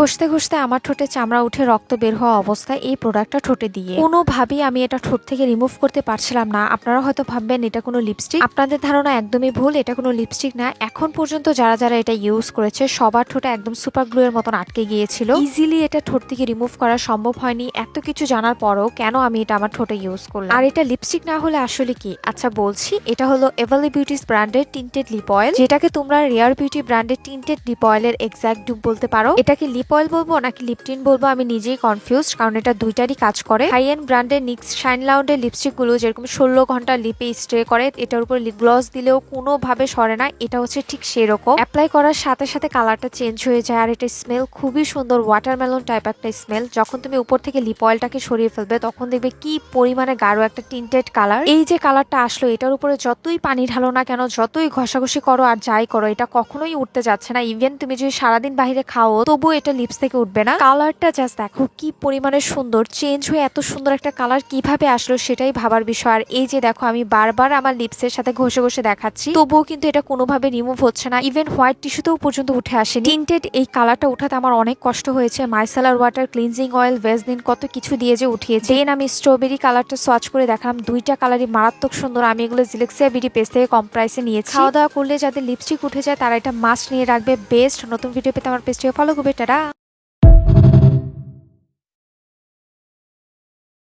ঘষতে ঘষতে আমার ঠোঁটে চামড়া উঠে রক্ত বের হওয়া অবস্থায় এই প্রোডাক্টটা ঠোঁটে দিয়ে কোনোভাবেই আমি এটা ঠোঁট থেকে রিমুভ করতে পারছিলাম না। আপনারা হয়তো ভাববেন এটা কোনো লিপস্টিক, আপনাদের ধারণা একদমই ভুল। এটা কোনো লিপস্টিক না। এখন পর্যন্ত যারা যারা এটা ইউজ করেছে সবার ঠোঁটে একদম সুপার গ্লু এর মতন আটকে গিয়েছিল। ইজিলি এটা ঠোঁট থেকে রিমুভ করা সম্ভব হয়নি। এত কিছু জানার পরও কেন আমি এটা আমার ঠোঁটে ইউজ করলাম? আর এটা লিপস্টিক না হলে আসলে কি? আচ্ছা বলছি, এটা হলো এভালি বিউটিস ব্র্যান্ডের টিন্টেড লিপ অয়েল, যেটাকে তোমরা রেয়ার বিউটি ব্র্যান্ডের টিন্টেড লিপ অয়েলের এক্সাক্ট ডুপ বলতে পারো। এটাকে লিপ অয়েল বলবো নাকি লিপ টিন্ট বলবো আমি নিজেই কনফিউজড, কারণ এটা দুইটারই কাজ করে। হাই এন্ড ব্র্যান্ডের নিক্স শাইন লাউন্ডের লিপস্টিক গুলো যেরকম 16 ঘন্টা লিপে স্টে করে, এটার উপর লিপ গ্লস দিলেও কোনোভাবে সরে না। এটা হচ্ছে ঠিক সেরকম। অ্যাপ্লাই করার সাথে সাথে কালারটা চেঞ্জ হয়ে যায়। আর এটা স্মেল খুবই সুন্দর, ওয়াটারমেলন টাইপ একটা স্মেল। যখন তুমি উপর থেকে লিপ অয়েলটাকে সরিয়ে ফেলবে তখন দেখবে কি পরিমাণে গাঢ় একটা টিন্টেড কালার। এই যে কালারটা আসলো, এটার উপরে যতই পানি ঢালো না কেন, যতই ঘষাঘষি করো আর যাই করো, এটা কখনোই উঠতে যাচ্ছে না। ইভেন তুমি যদি সারাদিন বাইরে খাও তবু এটা লিপস থেকে উঠবে না। কালারটা জাস্ট দেখো কি পরিমাণে সুন্দর, চেঞ্জ হয়ে এত সুন্দর একটা কালার কিভাবে আসলো সেটাই ভাবার বিষয়। আর এই যে দেখো আমি বারবার আমার লিপসের সাথে ঘষে ঘষে দেখাচ্ছি, তবুও কিন্তু এটা কোনোভাবে রিমুভ হচ্ছে না। ইভেন হোয়াইট টিস্যুতেও পর্যন্ত উঠে আসেনি। টিন্টেড এই কালারটা উঠাতে আমার অনেক কষ্ট হয়েছে। Micellar water, cleansing oil, Vaseline, কত কিছু দিয়ে যে উঠিয়েছে। দেন আমি স্ট্রবেরি কালারটা সোয়াচ করে দেখালাম। দুইটা কালারই মারাত্মক সুন্দর। আমি এগুলো জিলেক্সিয়া বিউটি পেজ থেকে কম প্রাইসে নিয়েছি। খাওয়া দাওয়া করলে যাদের লিপস্টিক উঠে যায় তারা এটা মাস্ট নিয়ে রাখবে। বেস্ট। নতুন ভিডিও পেতে আমার পেজটিকে ফলো করবে। টাটা।